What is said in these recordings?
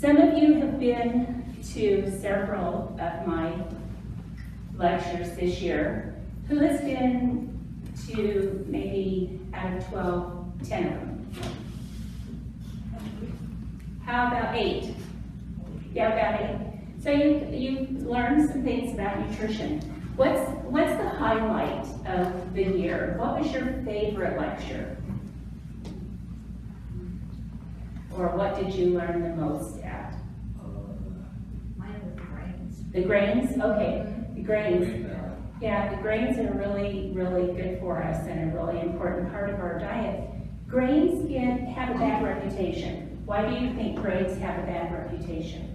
Some of you have been to several of my lectures this year. Who has been to maybe out of 12, 10 of them? How about 8? Yeah, about 8. So you learned some things about nutrition. What's the highlight of the year? What was your favorite lecture? Or what did you learn the most at? Mine was the grains. The grains? Okay, the grains. Yeah, the grains are really, really good for us and a really important part of our diet. Grains have a bad reputation. Why do you think grains have a bad reputation?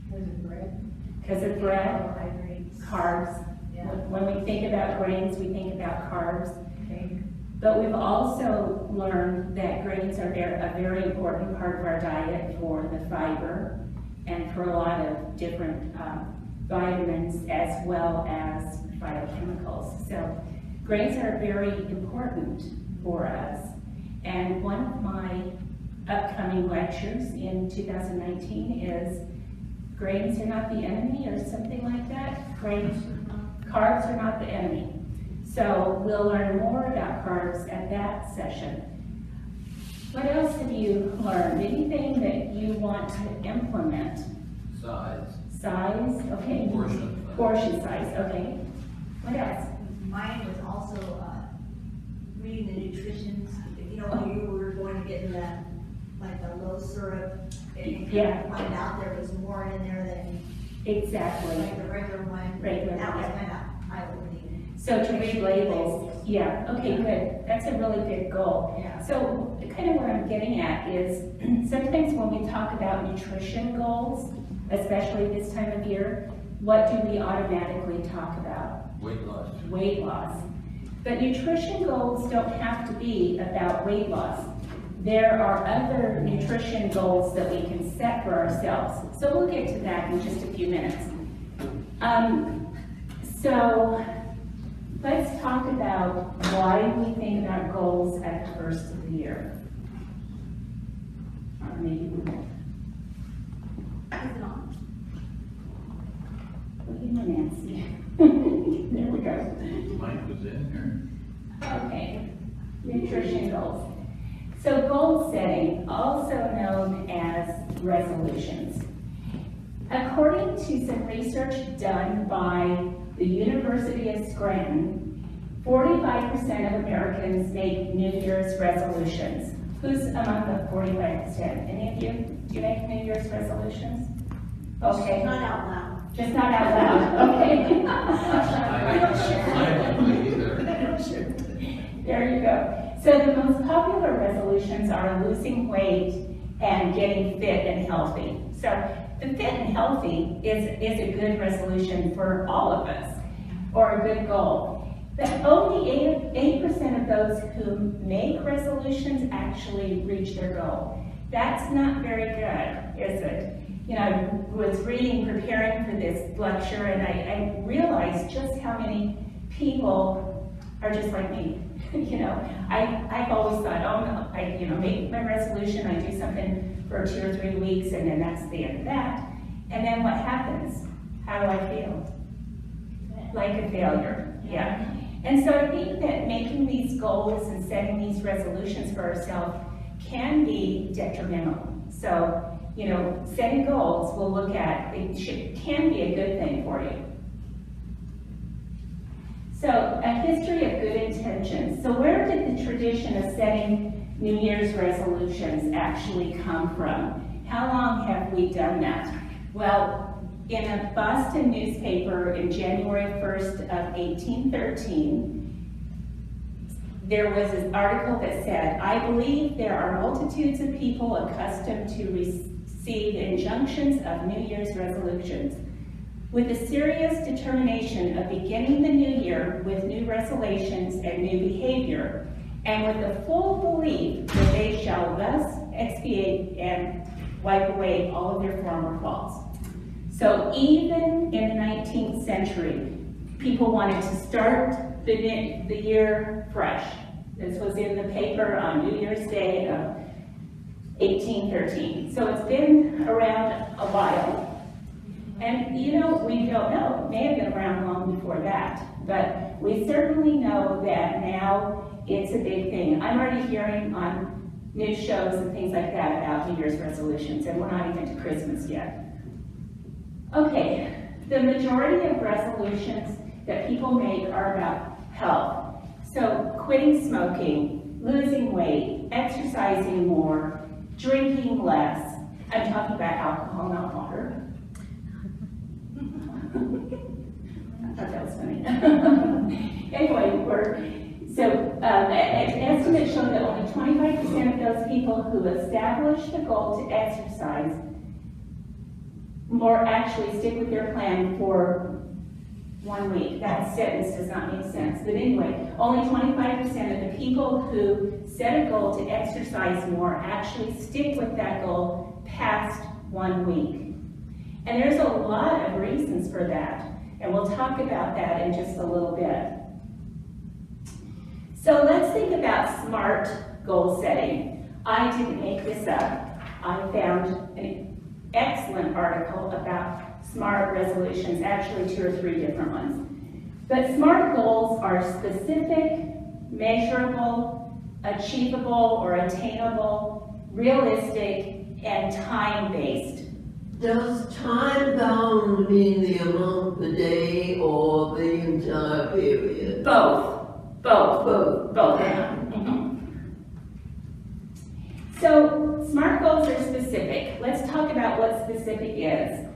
Because of bread. Because of bread, Carbohydrates. carbs. Yeah. When we think about grains, we think about carbs. Okay. But we've also learned that grains are a very important part of our diet for the fiber and for a lot of different vitamins as well as phytochemicals. So grains are very important for us. And one of my upcoming lectures in 2019 is grains are not the enemy or something like that. Carbs are not the enemy. So we'll learn more about carbs at that session. What else have you learned? Anything that you want to implement? Size. Size, okay. Portion size. Portion size, okay. What else? Mine was also reading the nutrition. You know, when you were going to get in the low syrup, and you Yeah. find out there was more in there than Exactly. like the regular one. Regular, That was yeah. kind of eye-opening. So to read labels, yeah, okay, good. That's a really good goal. Yeah. So kind of what I'm getting at is sometimes when we talk about nutrition goals, especially this time of year, what do we automatically talk about? Weight loss. Weight loss. But nutrition goals don't have to be about weight loss. There are other nutrition goals that we can set for ourselves. So we'll get to that in just a few minutes. So let's talk about why we think about goals at the first of the year. Or maybe we won't. Is it on? What do you know, Nancy? There we go. Mike was in here. Okay, nutrition goals. So goal setting, also known as resolutions. According to some research done by the University of Scranton, 45% of Americans make New Year's resolutions. Who's among the 45%? Any of you? Do you make New Year's resolutions? Okay. Not out loud. Just not out loud, okay. I don't either. There you go. So the most popular resolutions are losing weight and getting fit and healthy. So the fit and healthy is a good resolution for all of us, or a good goal. But only 8% of those who make resolutions actually reach their goal. That's not very good, is it? You know, I was preparing for this lecture, and I realized just how many people are just like me. You know, I've always thought, oh no, I make my resolution, I do something for 2 or 3 weeks, and then that's the end of that. And then what happens? How do I feel? Like a failure, yeah. And so I think that making these goals and setting these resolutions for ourselves can be detrimental. So, you know, setting goals we'll look at, can be a good thing for you. So, a history of good intentions. So where did the tradition of setting New Year's resolutions actually come from? How long have we done that? Well, in a Boston newspaper in January 1st of 1813, there was an article that said, "I believe there are multitudes of people accustomed to receive injunctions of New Year's resolutions. With a serious determination of beginning the new year with new resolutions and new behavior, and with the full belief that they shall thus expiate and wipe away all of their former faults." So even in the 19th century, people wanted to start the year fresh. This was in the paper on New Year's Day of 1813. So it's been around a while. And we don't know, it may have been around long before that, but we certainly know that now it's a big thing. I'm already hearing on news shows and things like that about New Year's resolutions, and we're not even to Christmas yet. Okay, the majority of resolutions that people make are about health. So quitting smoking, losing weight, exercising more, drinking less. I'm talking about alcohol, not water. I thought that was funny. Anyway, estimates show that only 25% of those people who establish the goal to exercise more actually stick with their plan for 1 week. That sentence does not make sense. But anyway, only 25% of the people who set a goal to exercise more actually stick with that goal past 1 week. And there's a lot of reasons for that. And we'll talk about that in just a little bit. So let's think about SMART goal setting. I didn't make this up. I found an excellent article about SMART resolutions, actually 2 or 3 different ones. But SMART goals are specific, measurable, achievable or attainable, realistic, and time-based. Does time bound mean the amount per day or the entire period? Both. So SMART goals are specific. Let's talk about what specific is.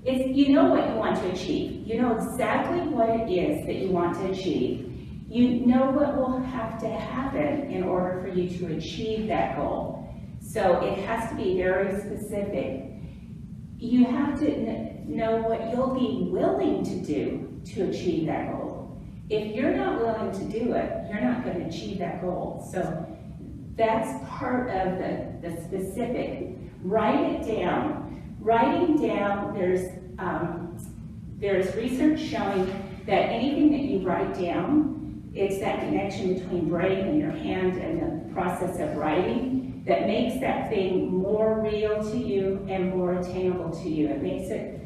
It's you know what you want to achieve. You know exactly what it is that you want to achieve. You know what will have to happen in order for you to achieve that goal. So it has to be very specific. You have to know what you'll be willing to do to achieve that goal. If you're not willing to do it, you're not going to achieve that goal. So that's part of the specific. Write it down. Writing down, there's research showing that anything that you write down, it's that connection between brain and your hand and the process of writing that makes that thing more real to you and more attainable to you. It makes it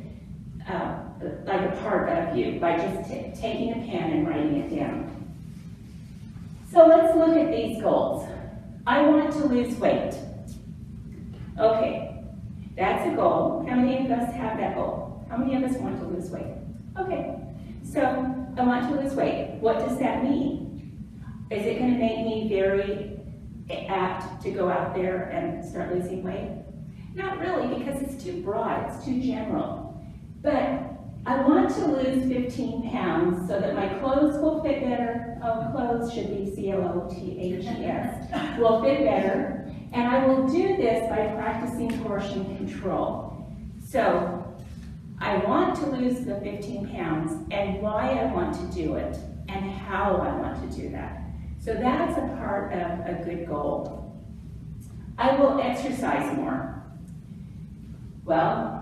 like a part of you by just taking a pen and writing it down. So let's look at these goals. I want to lose weight. Okay, that's a goal. How many of us have that goal? How many of us want to lose weight? Okay, so I want to lose weight. What does that mean? Is it going to make me very apt to go out there and start losing weight? Not really, because it's too broad, it's too general. But I want to lose 15 pounds so that my clothes will fit better. Oh, clothes should be C-L-O-T-H-E-S, will fit better. And I will do this by practicing portion control. So I want to lose the 15 pounds and why I want to do it and how I want to do that. So that's a part of a good goal. I will exercise more. Well,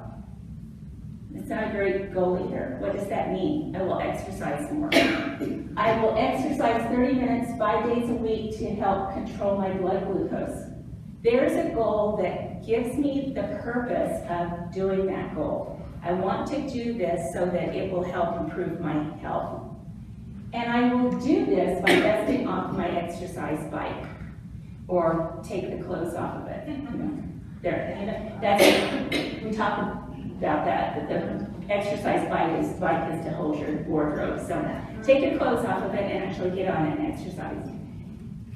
it's not a great goal either. What does that mean? I will exercise more. I will exercise 30 minutes, 5 days a week to help control my blood glucose. There's a goal that gives me the purpose of doing that goal. I want to do this so that it will help improve my health. And I will do this by dusting off my exercise bike or take the clothes off of it. We talked about that the exercise bike is to hold your wardrobe. So take your clothes off of it and actually get on it and exercise.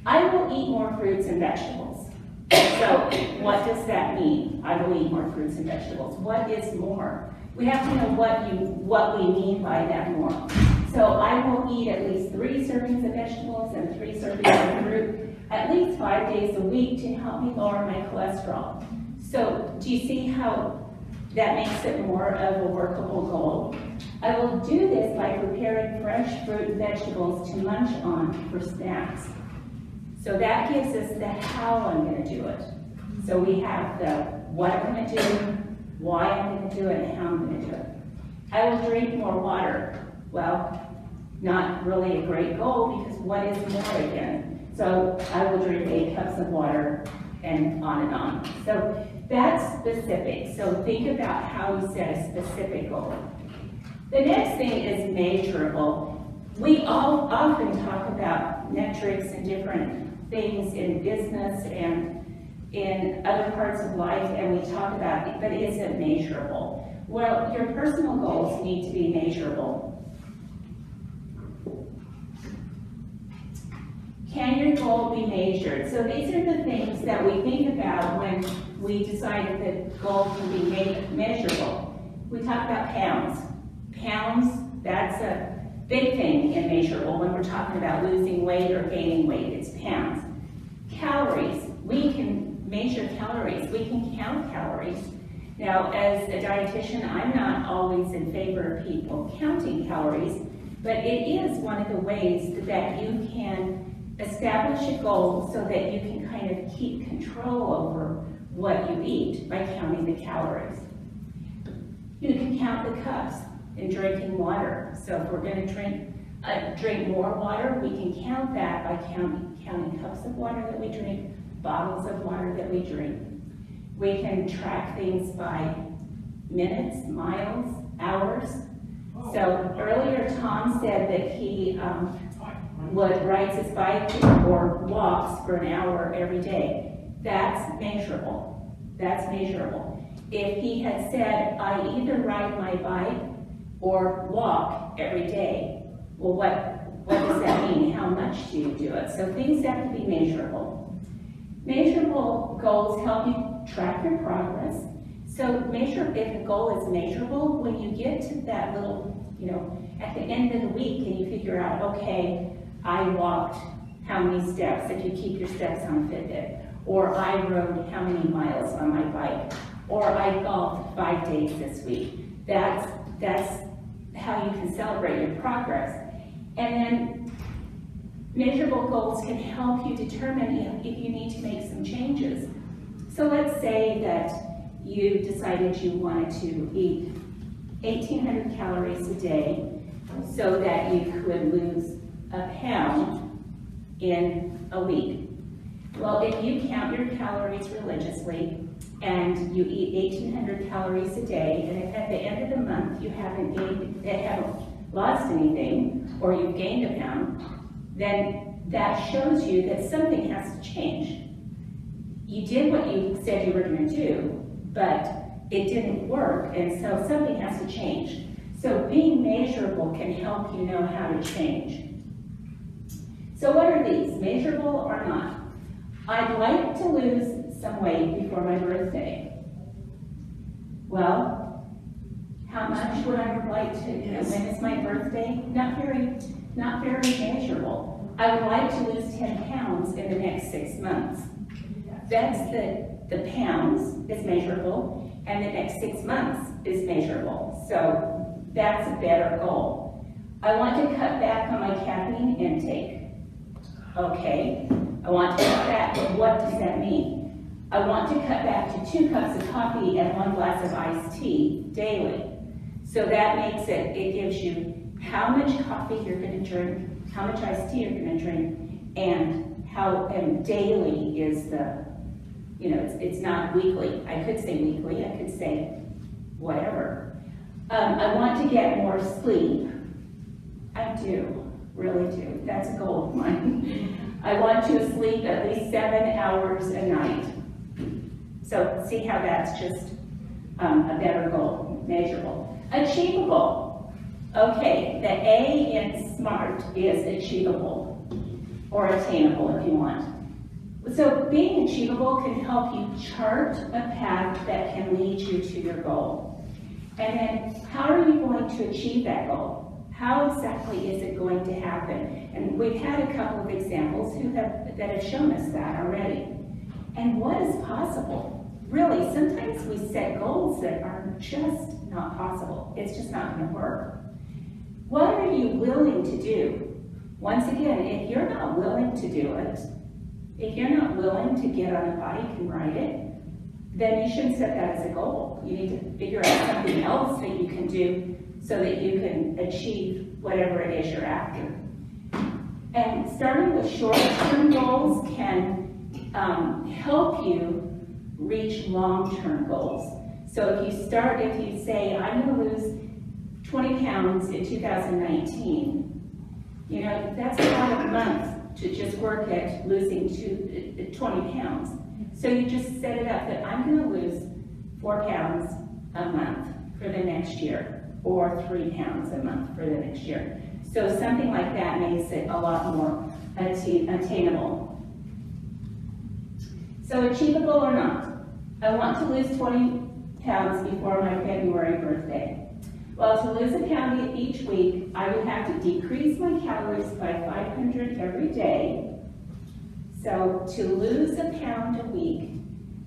I will eat more fruits and vegetables. So what does that mean? I will eat more fruits and vegetables. What is more? We have to know what we mean by that more. So I will eat at least 3 servings of vegetables and 3 servings of fruit at least 5 days a week to help me lower my cholesterol. So do you see how that makes it more of a workable goal? I will do this by preparing fresh fruit and vegetables to munch on for snacks. So that gives us the how I'm going to do it. So we have the what I'm going to do, why I'm going to do it, and how I'm going to do it. I will drink more water. Well, not really a great goal because what is more again? So I will drink 8 cups of water and on and on. So that's specific. So think about how you set a specific goal. The next thing is measurable. We all often talk about metrics and different things in business and in other parts of life, and we talk about it, but is it measurable? Well, your personal goals need to be measurable. Can your goal be measured? So these are the things that we think about when we decide that goal can be measurable. We talk about pounds. Pounds, that's a big thing in measurable when we're talking about losing weight or gaining weight. It's pounds. Calories, we can measure calories. We can count calories. Now, as a dietitian, I'm not always in favor of people counting calories, but it is one of the ways that you can establish a goal so that you can kind of keep control over what you eat by counting the calories. You can count the cups in drinking water. So if we're going to drink more water, we can count that by counting cups of water that we drink, bottles of water that we drink. We can track things by minutes, miles, hours. So earlier Tom said that he rides his bike or walks for an hour every day. That's measurable. That's measurable. If he had said, I either ride my bike or walk every day, well, what does that mean? How much do you do it? So things have to be measurable. Measurable goals help you track your progress. So if the goal is measurable, when you get to that little, at the end of the week and you figure out, okay, I walked how many steps, if you keep your steps on Fitbit, or I rode how many miles on my bike, or I golfed 5 days this week. That's how you can celebrate your progress. And then measurable goals can help you determine if you need to make some changes. So let's say that you decided you wanted to eat 1,800 calories a day so that you could lose a pound in a week. Well, if you count your calories religiously and you eat 1,800 calories a day, and if at the end of the month you haven't lost anything, or you've gained a pound, then that shows you that something has to change. You did what you said you were going to do, but it didn't work, and so something has to change. So being measurable can help you know how to change. So what are these, measurable or not? I'd like to lose some weight before my birthday. Well, how much would I like to, when is my birthday? Not very measurable. I would like to lose 10 pounds in the next 6 months. That's the pounds is measurable, and the next 6 months is measurable. So that's a better goal. I want to cut back on my caffeine intake. Okay, I want to cut back. What does that mean? I want to cut back to 2 cups of coffee and 1 glass of iced tea daily. So that makes it gives you how much coffee you're going to drink, how much iced tea you're going to drink, and daily is the, it's not weekly. I could say weekly, I could say whatever. I want to get more sleep. I do, really do. That's a goal of mine. I want to sleep at least 7 hours a night. So see how that's just a better goal, measurable. Achievable. Okay, the A in SMART is achievable, or attainable if you want. So being achievable can help you chart a path that can lead you to your goal. And then how are you going to achieve that goal? How exactly is it going to happen? And we've had a couple of examples that have shown us that already. And what is possible? Really, sometimes we set goals that are just not possible. It's just not going to work. What are you willing to do? Once again, if you're not willing to do it, if you're not willing to get on a bike and ride it, then you shouldn't set that as a goal. You need to figure out something else that you can do so that you can achieve whatever it is you're after. And starting with short-term goals can help you reach long-term goals. So if you say, I'm gonna lose 20 pounds in 2019, you know, that's about a month to just work at losing 20 pounds. So you just set it up that I'm gonna lose 4 pounds a month for the next year, or 3 pounds a month for the next year. So something like that makes it a lot more attainable. So achievable or not? I want to lose 20 pounds before my February birthday. Well, to lose a pound each week, I would have to decrease my calories by 500 every day. So to lose a pound a week,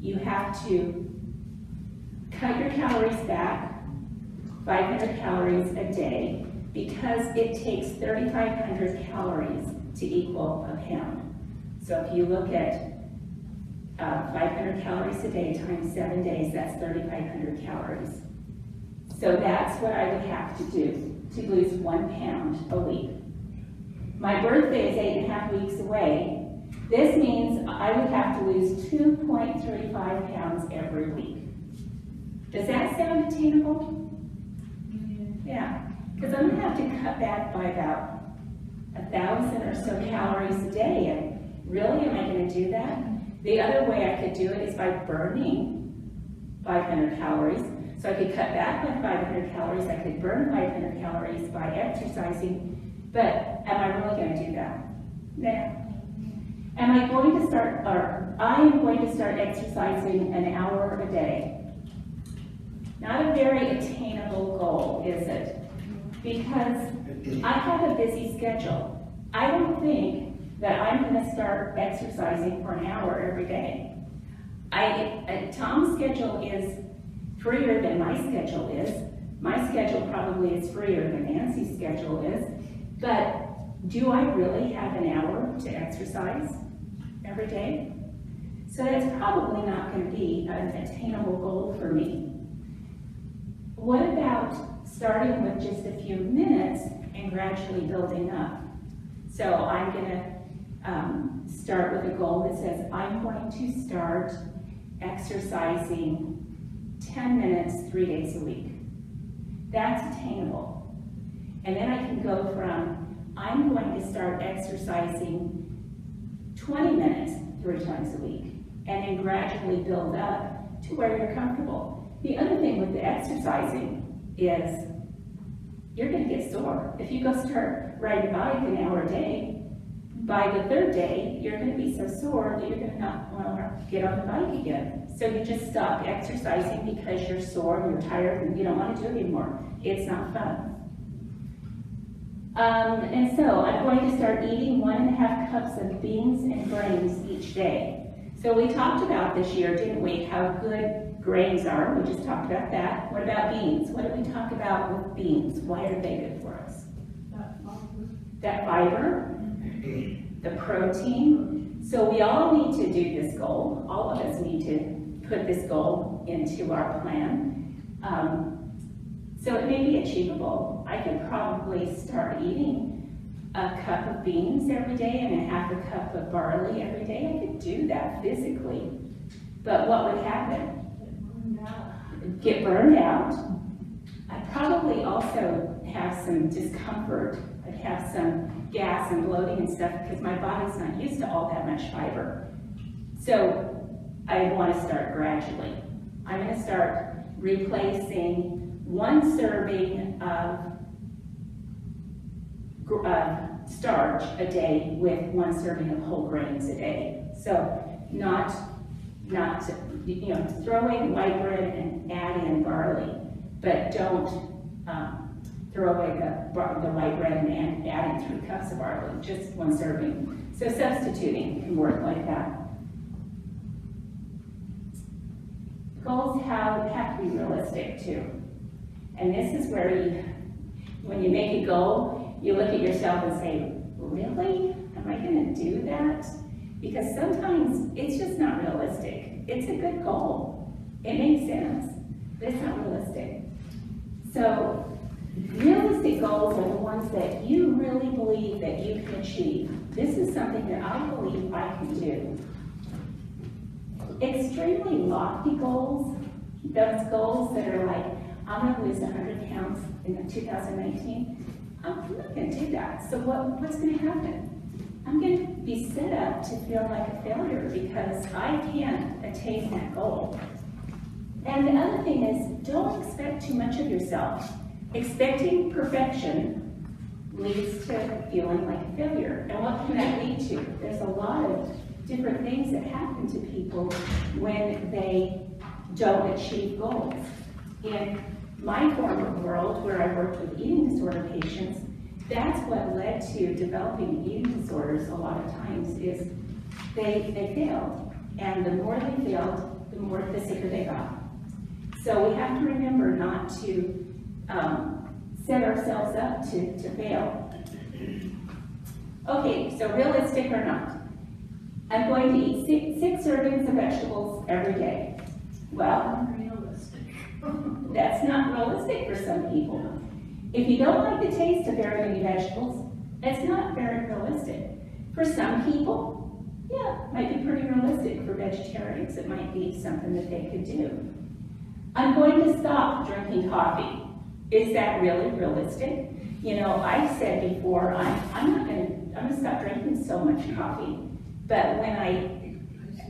you have to cut your calories back 500 calories a day, because it takes 3,500 calories to equal a pound. So if you look at 500 calories a day times 7 days, that's 3,500 calories. So that's what I would have to do to lose 1 pound a week. My birthday is 8.5 weeks away. This means I would have to lose 2.35 pounds every week. Does that sound attainable? Yeah, because I'm gonna have to cut back by about 1,000 or so calories a day. And really, am I gonna do that? The other way I could do it is by burning 500 calories. So I could cut back by 500 calories, I could burn 500 calories by exercising, but am I really gonna do that? No. Am I going to start, or I am going to start exercising an hour a day? Not a very attainable goal, is it? Because I have a busy schedule. I don't think that I'm gonna start exercising for an hour every day. Tom's schedule is freer than my schedule is. My schedule probably is freer than Nancy's schedule is. But do I really have an hour to exercise every day? So that's probably not going to be an attainable goal for me. What about starting with just a few minutes and gradually building up? So I'm going to start with a goal that says I'm going to start exercising 10 minutes, 3 days a week. That's attainable. And then I can go from, I'm going to start exercising 20 minutes 3 times a week, and then gradually build up to where you're comfortable. The other thing with the exercising is you're gonna get sore. If you go start riding a bike an hour a day, by the 3rd day, you're gonna be so sore that you're gonna not wanna get on the bike again. So you just stop exercising because you're sore and you're tired and you don't want to do it anymore. It's not fun. And so I'm going to start eating 1.5 cups of beans and grains each day. So we talked about this year, didn't we, how good grains are. We just talked about that. What about beans? What did we talk about with beans? Why are they good for us? That fiber, the protein. So we all need to do this goal. All of us need to put this goal into our plan. So it may be achievable. I could probably start eating a cup of beans every day and 1/2 cup of barley every day. I could do that physically. But what would happen? Get burned out. I'd probably also have some discomfort. I'd have some gas and bloating and stuff because my body's not used to all that much fiber. So I want to start gradually. I'm going to start replacing 1 serving of starch a day with 1 serving of whole grains a day. So not throw in white bread and add in barley, but don't throw away the white bread and add in 3 cups of barley, just 1 serving. So substituting can work like that. Goals have to be realistic too. And this is where when you make a goal, you look at yourself and say, really? Am I gonna do that? Because sometimes it's just not realistic. It's a good goal. It makes sense, but it's not realistic. So realistic goals are the ones that you really believe that you can achieve. This is something that I believe I can do. extremely lofty goals, those goals that are like, I'm gonna lose 100 pounds in 2019, I'm not gonna do that. So what's gonna happen? I'm gonna be set up to feel like a failure because I can't attain that goal. And the other thing is, don't expect too much of yourself. Expecting perfection leads to feeling like a failure. And what can that lead to? There's a lot of different things that happen to people when they don't achieve goals. In my former world, where I worked with eating disorder patients, that's what led to developing eating disorders a lot of times is they failed. And the more they failed, the sicker they got. So we have to remember not to set ourselves up to fail. Okay, so realistic or not? I'm going to eat six servings of vegetables every day. Well, Unrealistic. that's not realistic for some people. If you don't like the taste of very many vegetables, it's not very realistic. For some people, yeah, it might be pretty realistic. For vegetarians, it might be something that they could do. I'm going to stop drinking coffee. Is that really realistic? You know, I've said before, I'm gonna stop drinking so much coffee. But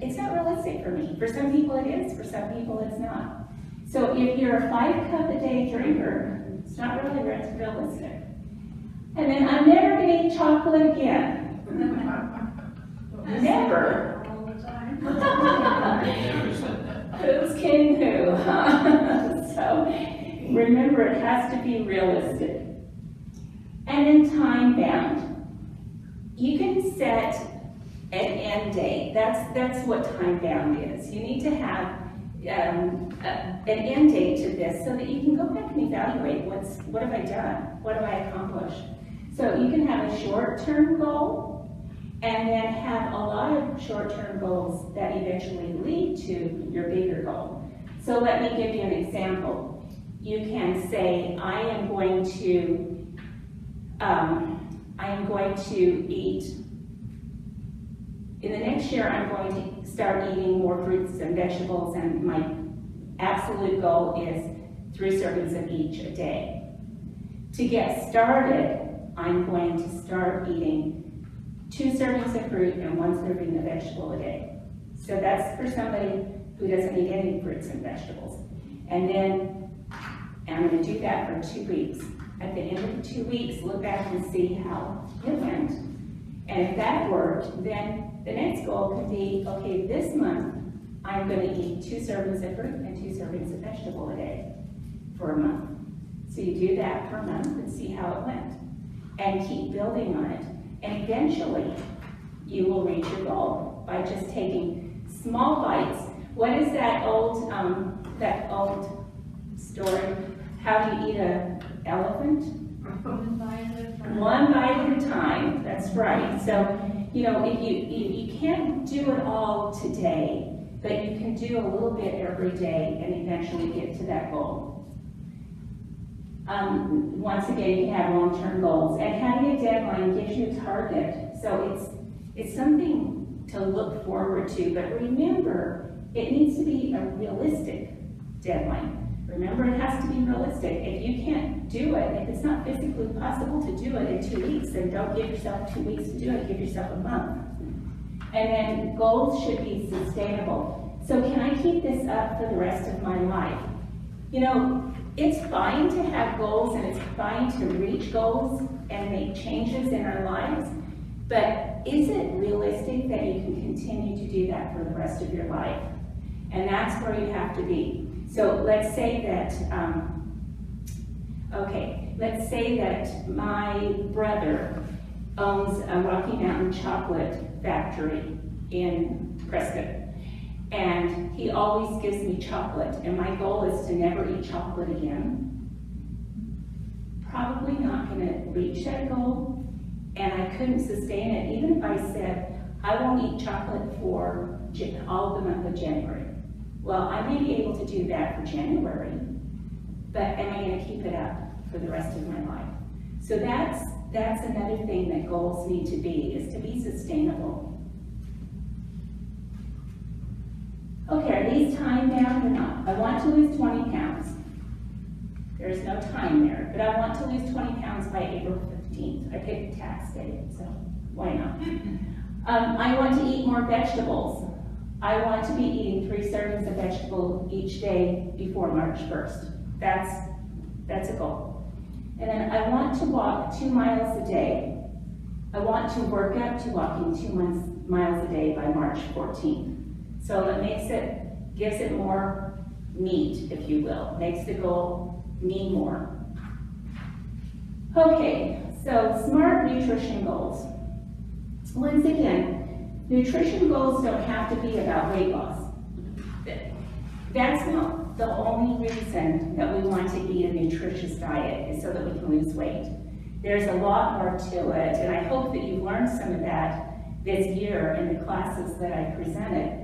it's not realistic for me. For some people it is, for some people it's not. So if you're a 5-cup-a-day drinker, it's not really realistic. And then I'm never gonna eat chocolate again. Never. All the time. Never said that. Who's kidding who? So remember, it has to be realistic. And then time bound. You can set an end date. That's what time bound is. You need to have an end date to this so that you can go back and evaluate what have I done? What have I accomplished? So you can have a short-term goal and then have a lot of short-term goals that eventually lead to your bigger goal. So let me give you an example. You can say, I am going to eat, in the next year I'm going to start eating more fruits and vegetables, and my absolute goal is 3 servings of each a day. To get started, I'm going to start eating 2 servings of fruit and 1 serving of vegetable a day. So that's for somebody who doesn't eat any fruits and vegetables. And then I'm going to do that for 2 weeks. At the end of the 2 weeks, look back and see how it went. And if that worked, then the next goal could be, okay, this month, I'm going to eat 2 servings of fruit and 2 servings of vegetable a day for a month. So you do that for a month and see how it went. And keep building on it. And eventually, you will reach your goal by just taking small bites. What is that old story? How do you eat an elephant? One bite at a time. That's right. So, you know, if you can't do it all today, but you can do a little bit every day and eventually get to that goal. Once again, you have long-term goals, and having a deadline gives you a target. So it's something to look forward to, but remember, it needs to be a realistic deadline. Remember, it has to be realistic. If you can't do it, if it's not physically possible to do it in 2 weeks, then don't give yourself 2 weeks to do it, give yourself a month. And then goals should be sustainable. So can I keep this up for the rest of my life? You know, it's fine to have goals and it's fine to reach goals and make changes in our lives, but is it realistic that you can continue to do that for the rest of your life? And that's where you have to be. So let's say that, let's say that my brother owns a Rocky Mountain chocolate factory in Prescott. And he always gives me chocolate, and my goal is to never eat chocolate again. Probably not going to reach that goal, and I couldn't sustain it, even if I said, I won't eat chocolate for all of the month of January. Well, I may be able to do that for January, but am I going to keep it up for the rest of my life? So that's another thing that goals need to be, is to be sustainable. these time bound or not? I want to lose 20 pounds. There's no time there, but I want to lose 20 pounds by April 15th. I picked tax day, so why not? I want to eat more vegetables. I want to be eating 3 servings of vegetable each day before March 1st. That's a goal. And then I want to walk 2 miles a day. I want to work up to walking 2 miles a day by March 14th. So it gives it more meat, if you will. Makes the goal mean more. Okay, so SMART nutrition goals. Once again, nutrition goals don't have to be about weight loss. That's not the only reason that we want to eat a nutritious diet, is so that we can lose weight. There's a lot more to it, and I hope that you've learned some of that this year in the classes that I presented.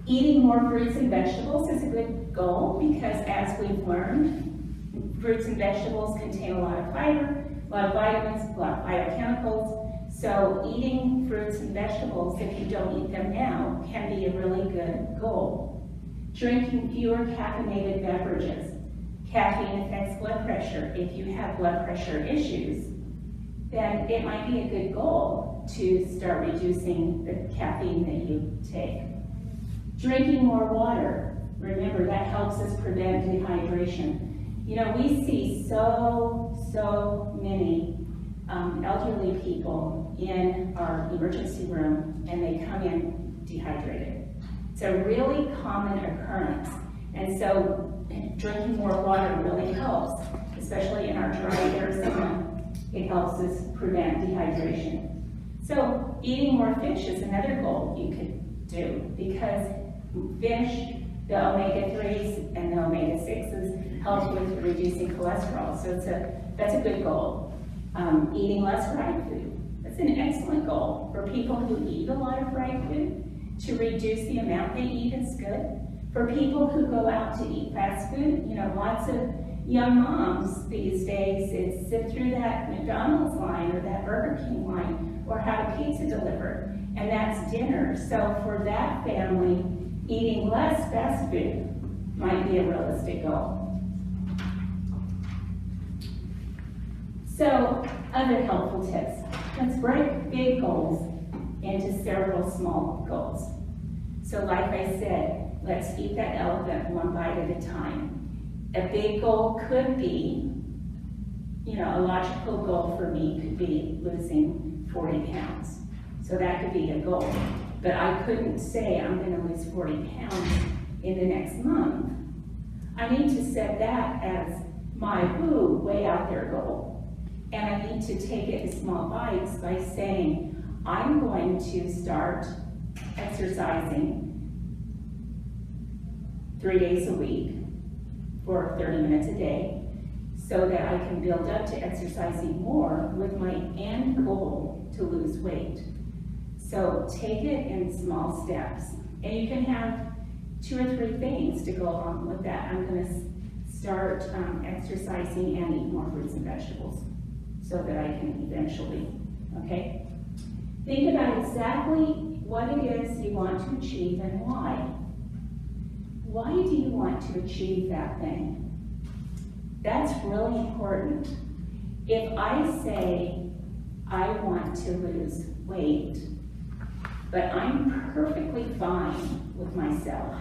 Eating more fruits and vegetables is a good goal, because as we've learned, fruits and vegetables contain a lot of fiber, a lot of vitamins, a lot of biochemicals. So eating fruits and vegetables, if you don't eat them now, can be a really good goal. Drinking fewer caffeinated beverages. Caffeine affects blood pressure. If you have blood pressure issues, then it might be a good goal to start reducing the caffeine that you take. Drinking more water. Remember, that helps us prevent dehydration. You know, we see so many elderly people in our emergency room, and they come in dehydrated. It's a really common occurrence. And so drinking more water really helps, especially in our dry air zone. It helps us prevent dehydration. So eating more fish is another goal you could do, because fish, the omega-3s and the omega-6s help with reducing cholesterol. So that's a good goal. Eating less fried food. That's an excellent goal. For people who eat a lot of fried food, to reduce the amount they eat is good. For people who go out to eat fast food, you know, lots of young moms these days, it's sit through that McDonald's line or that Burger King line, or have a pizza delivered, and that's dinner. So for that family, eating less fast food might be a realistic goal. So, other helpful tips. Let's break big goals into several small goals. So like I said, let's eat that elephant one bite at a time. A big goal could be, you know, a logical goal for me could be losing 40 pounds. So that could be a goal. But I couldn't say I'm going to lose 40 pounds in the next month. I need to set that as my way out there goal. And I need to take it in small bites by saying, I'm going to start exercising 3 days a week for 30 minutes a day, so that I can build up to exercising more with my end goal to lose weight. So take it in small steps. And you can have 2 or 3 things to go along with that. I'm going to start exercising and eat more fruits and vegetables, so that I can eventually, okay? Think about exactly what it is you want to achieve and why. Why do you want to achieve that thing? That's really important. If I say I want to lose weight, but I'm perfectly fine with myself,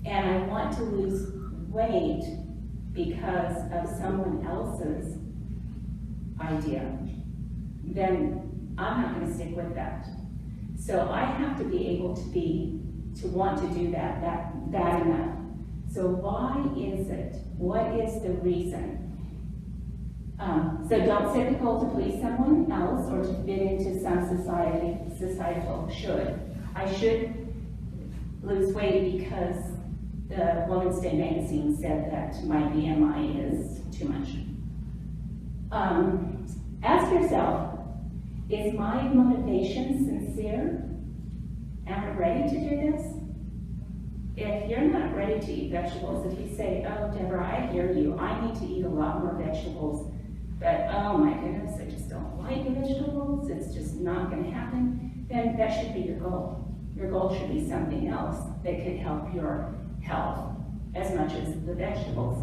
and I want to lose weight because of someone else's idea, then I'm not going to stick with that. So I have to be able to want to do that enough. So why is it? What is the reason? So don't set the goal to please someone else or to fit into some societal should. I should lose weight because the Women's Day magazine said that my BMI is too much. Ask yourself, is my motivation sincere? Am I ready to do this? If you're not ready to eat vegetables, if you say, oh, Deborah, I hear you, I need to eat a lot more vegetables, but oh my goodness, I just don't like vegetables, it's just not going to happen, then that should be your goal. Your goal should be something else that could help your health as much as the vegetables.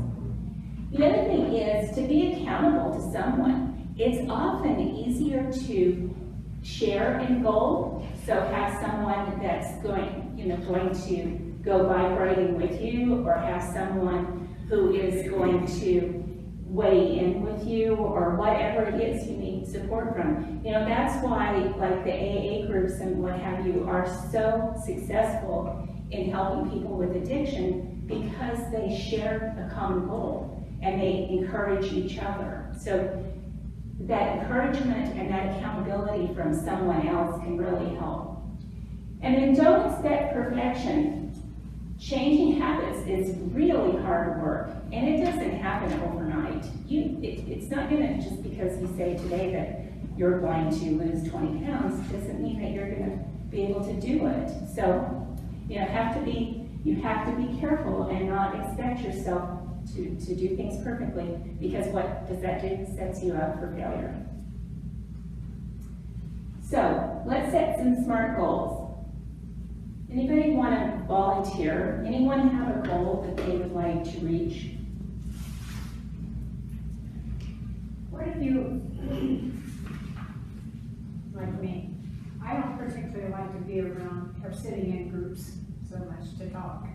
The other thing is to be accountable to someone. It's often easier to share in goal, so have someone that's going to go vibrating with you, or have someone who is going to weigh in with you, or whatever it is you need support from. That's why like the AA groups and what have you are so successful in helping people with addiction, because they share a common goal and they encourage each other. So that encouragement and that accountability from someone else can really help. And then don't expect perfection. Changing habits is really hard work, and it doesn't happen overnight. It's not gonna, just because you say today that you're going to lose 20 pounds, doesn't mean that you're gonna be able to do it. So you have to be careful and not expect yourself to do things perfectly, because what does that do? It sets you up for failure. So let's set some SMART goals. Anybody want to volunteer? Anyone have a goal that they would like to reach? What if you, like me, I don't particularly like to be around or sitting in groups so much to talk.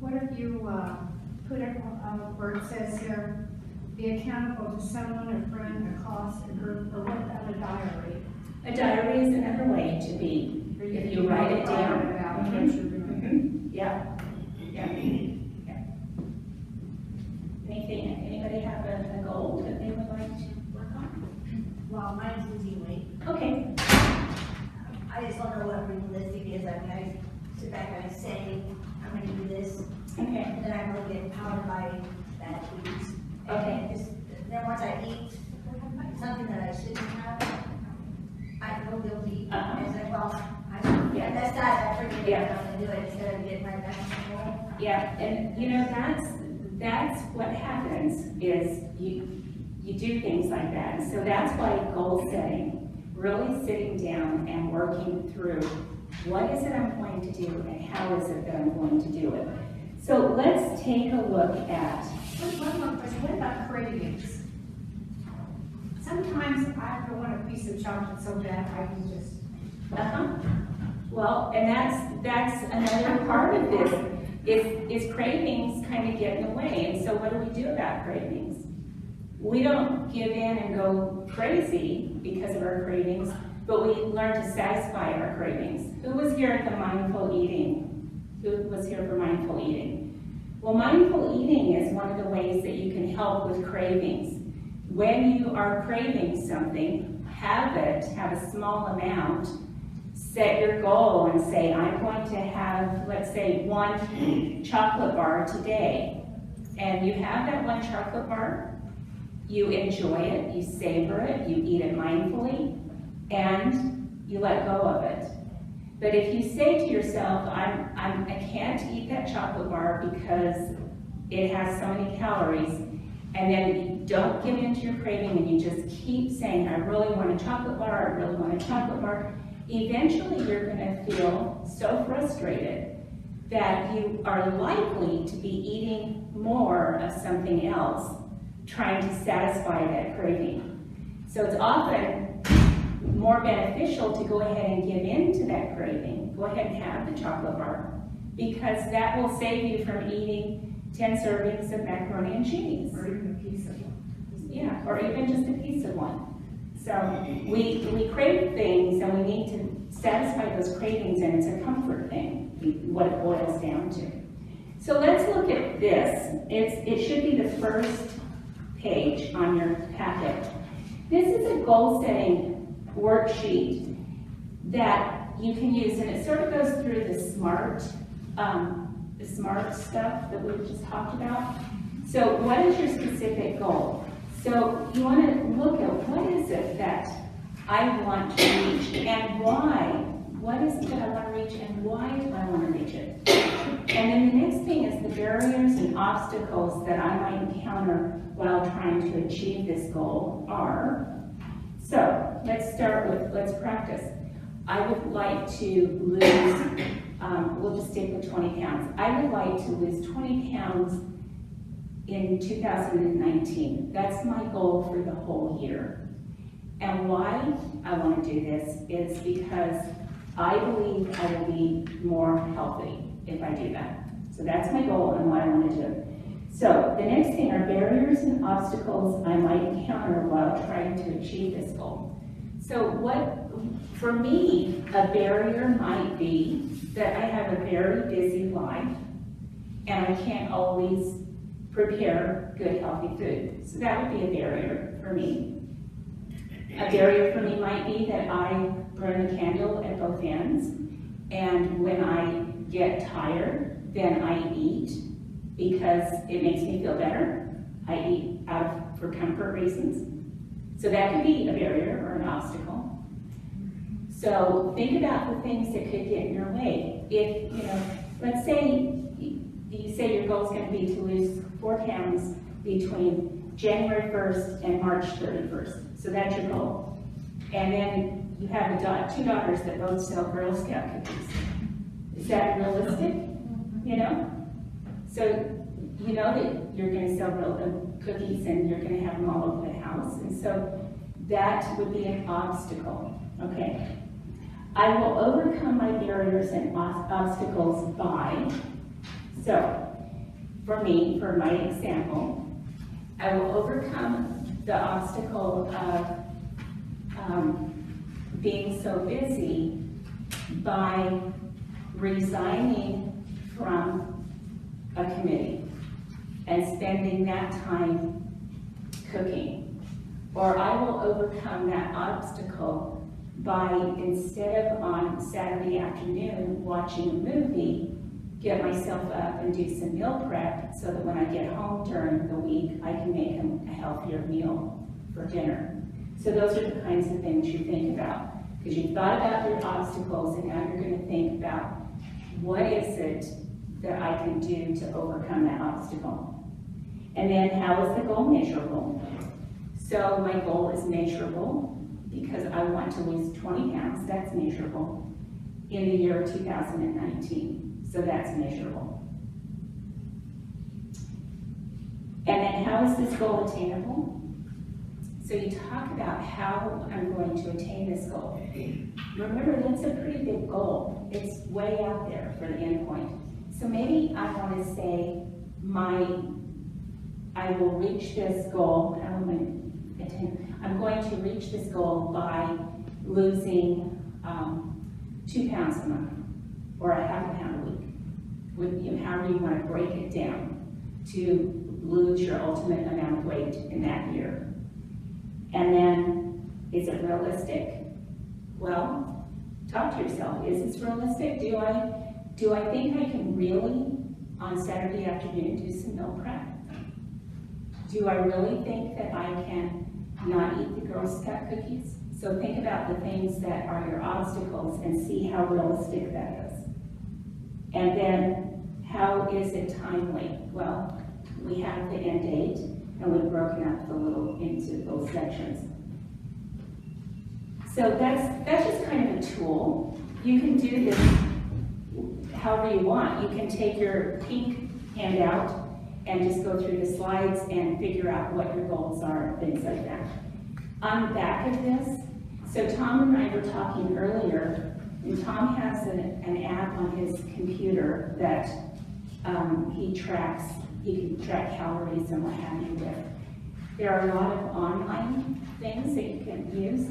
What if you put where it says here, be accountable to someone, a friend, a cause, a group, or what about a diary? A diary is another way to be. If you write it down. About what you're doing. Yeah. Anybody have a goal that they would like to work on? Well, mine's losing weight. Okay. I just don't know what realistic is. I mean, I sit back and I say, I'm gonna do this, Okay. and then I really get empowered by bad foods. Okay. And then once I eat something that I shouldn't have, I feel guilty. Uh-huh. It's like, well, Yeah. that's that, I forget Yeah. I'm gonna do it instead of getting right back to control. Yeah, and that's what happens is you do things like that. So that's why goal setting, really sitting down and working through what is it I'm going to do and how is it that I'm going to do it. So let's take a look at. One more question, what about cravings? Sometimes I want a piece of chocolate so bad I can just. Well, and that's another part of this, is cravings kind of get in the way. And so what do we do about cravings? We don't give in and go crazy because of our cravings, but we learn to satisfy our cravings. Who was here at the mindful eating? Who was here for mindful eating? Well, mindful eating is one of the ways that you can help with cravings. When you are craving something, have a small amount. Set your goal and say, I'm going to have, let's say, 1 chocolate bar today. And you have that 1 chocolate bar, you enjoy it, you savor it, you eat it mindfully, and you let go of it. But if you say to yourself, I can't eat that chocolate bar because it has so many calories, and then you don't give in to your craving and you just keep saying, I really want a chocolate bar, I really want a chocolate bar, eventually you're going to feel so frustrated that you are likely to be eating more of something else, trying to satisfy that craving. So it's often more beneficial to go ahead and give in to that craving. Go ahead and have the chocolate bar, because that will save you from eating 10 servings of macaroni and cheese. Or even a piece of one. Yeah, or even just a piece of one. So we crave things and we need to satisfy those cravings, and it's a comfort thing, what it boils down to. So let's look at this. It should be the first page on your packet. This is a goal setting worksheet that you can use, and it sort of goes through the SMART stuff that we just talked about. So what is your specific goal? So you want to look at what is it that I want to reach and why. What is it that I want to reach and why do I want to reach it? And then the next thing is the barriers and obstacles that I might encounter while trying to achieve this goal are. So let's start with, let's practice. I would like to lose, we'll just stick with 20 pounds. I would like to lose 20 pounds in 2019. That's my goal for the whole year. And why I want to do this is because I believe I will be more healthy if I do that. So that's my goal and what I want to do. So the next thing are barriers and obstacles I might encounter while trying to achieve this goal. So for me, a barrier might be that I have a very busy life and I can't always prepare good, healthy food. So that would be a barrier for me. A barrier for me might be that I burn the candle at both ends, and when I get tired, then I eat because it makes me feel better. I eat for comfort reasons. So that could be a barrier or an obstacle. So think about the things that could get in your way. If, let's say you say your goal is going to be to lose 4 pounds between January 1st and March 31st. So that's your goal. And then you have 2 daughters that both sell Girl Scout cookies. Is that realistic? So you know that you're going to sell cookies and you're going to have them all over the house. And so that would be an obstacle, okay? I will overcome my barriers and obstacles by, so for me, for my example, I will overcome the obstacle of being so busy by resigning from a committee and spending that time cooking. Or I will overcome that obstacle by, instead of on Saturday afternoon watching a movie, get myself up and do some meal prep so that when I get home during the week, I can make a healthier meal for dinner. So those are the kinds of things you think about. Because you've thought about your obstacles and now you're going to think about what is it that I can do to overcome that obstacle. And then how is the goal measurable? So my goal is measurable because I want to lose 20 pounds, that's measurable, in the year 2019. So that's measurable. And then how is this goal attainable? So you talk about how I'm going to attain this goal. Remember, that's a pretty big goal. It's way out there for the end point. So maybe I want to say I will reach this goal. How am I attain? I'm going to reach this goal by losing 2 pounds a month or a ½ pound a week. However you want to break it down to lose your ultimate amount of weight in that year. And then, is it realistic? Well, talk to yourself. Is this realistic? Do I think I can really, on Saturday afternoon, do some meal prep? Do I really think that I can not eat the Girl Scout cookies? So think about the things that are your obstacles and see how realistic that is. And then, how is it timely? Well, we have the end date, and we've broken up into those sections. So that's just kind of a tool. You can do this however you want. You can take your pink handout and just go through the slides and figure out what your goals are, things like that. On the back of this, so Tom and I were talking earlier, and Tom has an app on his computer that he can track calories and what have you with. There are a lot of online things that you can use.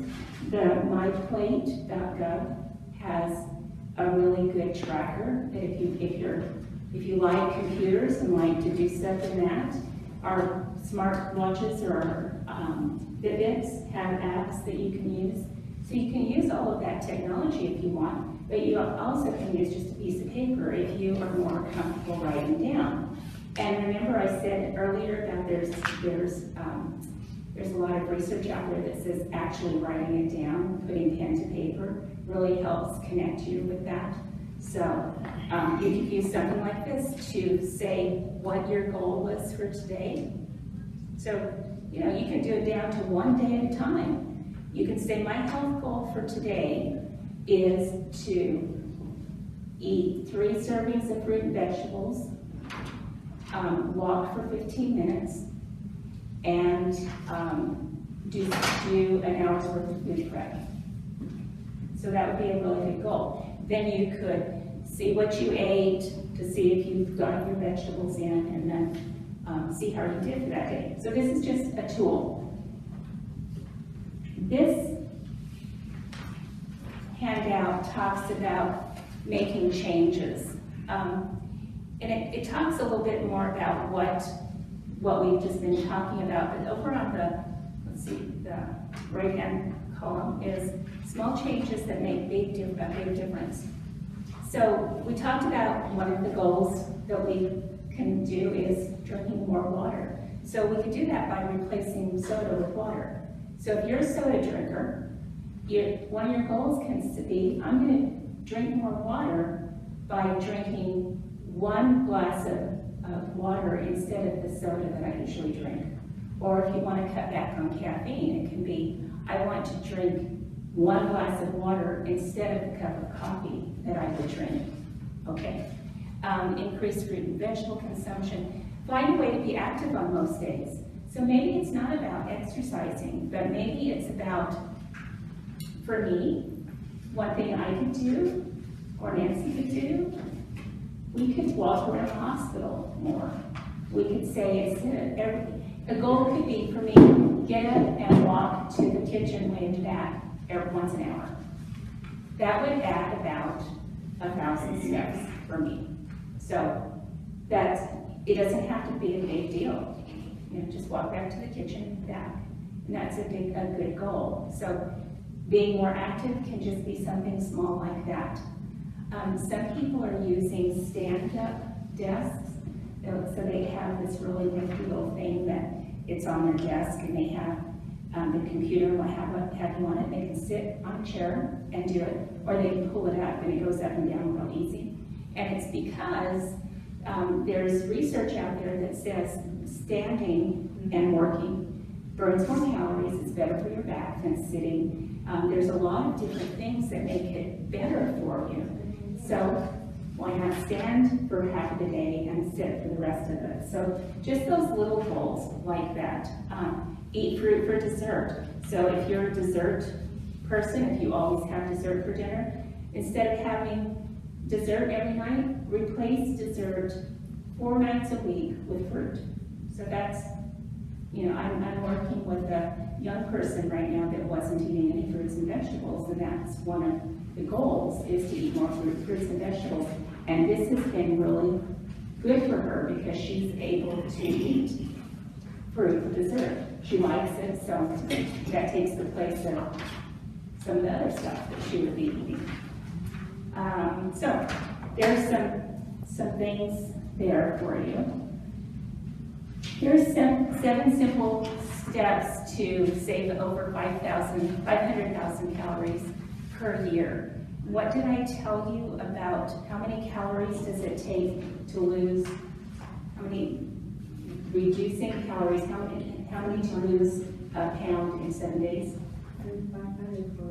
The myplate.gov has a really good tracker that if you like computers and like to do stuff in that, our smart watches or our Fitbits have apps that you can use. So you can use all of that technology if you want, but you also can use just a piece of paper if you are more comfortable writing down. And remember I said earlier that there's a lot of research out there that says actually writing it down, putting pen to paper, really helps connect you with that. So you could use something like this to say what your goal was for today. So, you can do it down to one day at a time. You can say my health goal for today is to eat 3 servings of fruit and vegetables, walk for 15 minutes, and do an hour's worth of food prep. So that would be a really good goal. Then you could see what you ate to see if you've got your vegetables in, and then see how you did for that day. So this is just a tool. This handout talks about making changes. And it talks a little bit more about what we've just been talking about, but over on the, let's see, the right-hand column is small changes that make a big difference. So we talked about one of the goals that we can do is drinking more water. So we could do that by replacing soda with water. So if you're a soda drinker, one of your goals can be, I'm going to drink more water by drinking 1 glass of water instead of the soda that I usually drink. Or if you want to cut back on caffeine, it can be, I want to drink 1 glass of water instead of the cup of coffee that I would drink. Okay. Increase fruit and vegetable consumption. Find a way to be active on most days. So maybe it's not about exercising, but maybe it's about, for me, one thing I could do, or Nancy could do, we could walk around the hospital more. We could say, a goal could be for me, get up and walk to the kitchen way and back once an hour. That would add about 1,000 steps for me. So it doesn't have to be a big deal. Just walk back to the kitchen and back. And that's a good goal. So being more active can just be something small like that. Some people are using stand-up desks. So they have this really nifty little thing that it's on their desk, and they have the computer will have you on it. They can sit on a chair and do it, or they can pull it up and it goes up and down real easy. And it's because there's research out there that says standing and working burns more calories, it's better for your back than sitting. There's a lot of different things that make it better for you. So why not stand for half of the day and sit for the rest of it? So just those little goals like that. Eat fruit for dessert. So if you're a dessert person, if you always have dessert for dinner, instead of having dessert every night, replace dessert 4 nights a week with fruit. So that's, I'm working with a young person right now that wasn't eating any fruits and vegetables, and that's one of the goals, is to eat more fruits and vegetables. And this has been really good for her because she's able to eat fruit for dessert. She likes it, so that takes the place of some of the other stuff that she would be eating. So there's some things there for you. Here's 7 simple steps to save over 500,000 calories per year. What did I tell you about how many calories does it take to lose, reducing calories, how many to lose a pound in 7 days?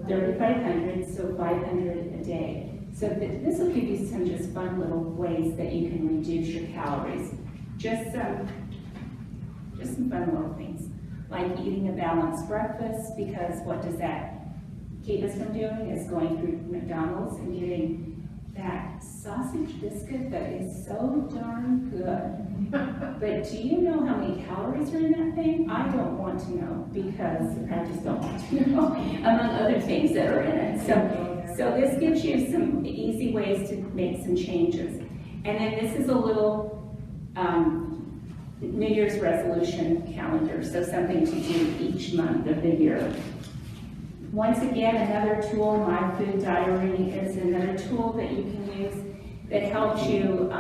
3,500, so 500 a day. So this will give you some just fun little ways that you can reduce your calories. Just some fun little things, like eating a balanced breakfast, because what does that keep us from doing is going through McDonald's and getting that sausage biscuit that is so darn good. But do you know how many calories are in that thing? I don't want to know, because I just don't want to know, among other things that are in it. So this gives you some easy ways to make some changes. And then this is a little New Year's resolution calendar, so something to do each month of the year. Once again, another tool, My Food Diary, is another tool that you can use that helps you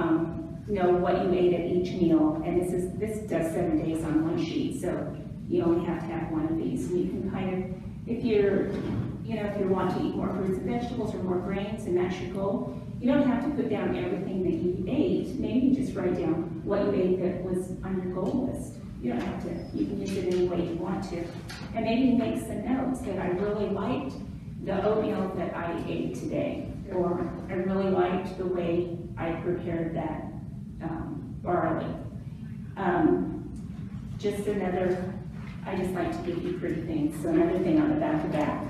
know what you ate at each meal. And this does 7 days on one sheet, so you only have to have one of these. And you can kind of, if you want to eat more fruits and vegetables or more grains, and that's your goal, you don't have to put down everything that you ate. Maybe you just write down what you ate that was on your goal list. You don't have to, you can use it any way you want to. And maybe make some notes that I really liked the oatmeal that I ate today, or I really liked the way I prepared that barley. Just another, I just like to give you pretty things, so another thing on the back of that.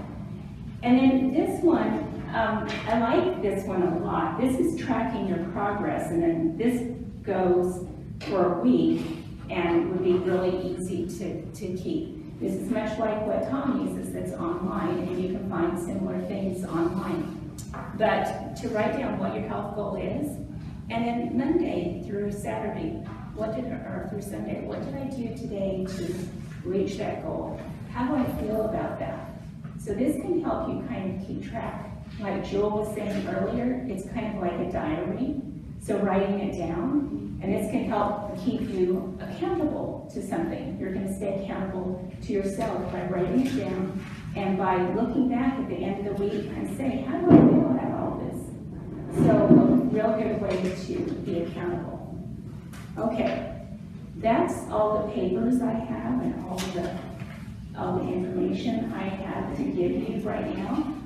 And then this one, I like this one a lot. This is tracking your progress, and then this goes for a week and would be really easy to keep. This is much like what Tom uses that's online, and you can find similar things online. But to write down what your health goal is, and then Monday through Saturday, or through Sunday, what did I do today to reach that goal? How do I feel about that? So this can help you kind of keep track. Like Joel was saying earlier, it's kind of like a diary. So writing it down, and this can help keep you accountable to something. You're going to stay accountable to yourself by writing it down and by looking back at the end of the week and saying, how do I feel about all this? So a real good way to be accountable. Okay, that's all the papers I have and all the information I have to give you right now.